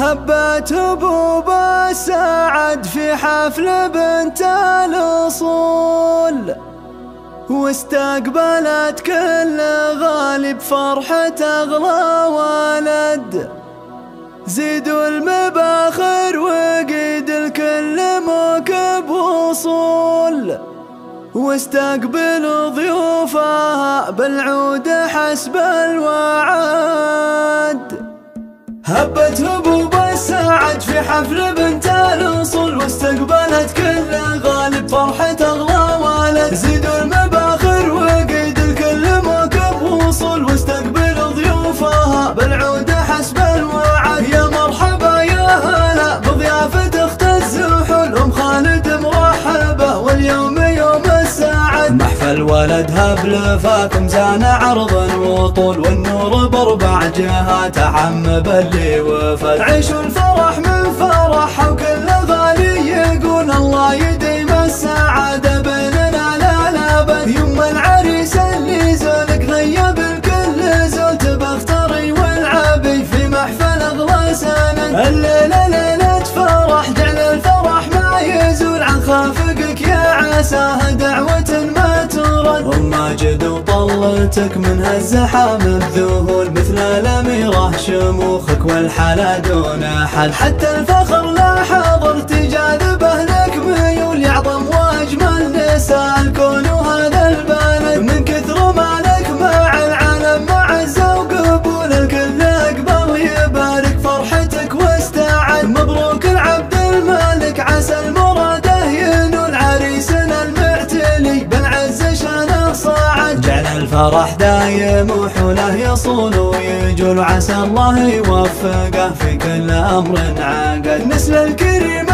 هبت هبوب السعد في حفل بنت الأصول، واستقبلت كل غالب فرحة أغلى ولد. زيدوا المباخر وقيد الكل موكب وصول، واستقبلوا ضيوفها بالعود حسب الوعد. هبت هبوب السعد في حفل بنت الأصول، واستقبلت كل غالب فرحة أغلى ولد. زيدوا المباخر وقيد الكل موكب وصول، واستقبلوا ضيوفها بالعود حسب الوعد. يا مرحبا يا هلا بضيافة أخت الزحول، أم خالد مرحبا واليوم يوم السعد. محفل ولد هبل فاكم زان عرض وطول، والنور باربع جهات عم باللي وفد. عيشوا الفرح من فرح وكل غالي يقول الله يديم السعادة بيننا لا لابد. يوم العريس اللي زولك غيب الكل زول، تبختري والعبي في محفل اغلى سند. الليلة ليلة فرح جعل الفرح ما يزول، عن خافقك يا عساه دعوة ما ترد. ام ماجد وطلتك من هالزحام الذهول، مثل الاميرة شموخك والحلا دون حد. حتى الفخر لا حضر تجاذبه لك ميول، يعظم واجمل نساء الكون وهذا البلد. من كثر ما لك مع العالم معزة وقبول، الكل اقبل يبارك فرحتك واستعد. مبروك العبد المالك عسى المراده ينول، عريسنا المعتلي بالعز شانه صاعد. جعل الفرح دايم وحوله يصون ويجول، وعسى الله يوفقه في كل امر عقد. نسل الكريم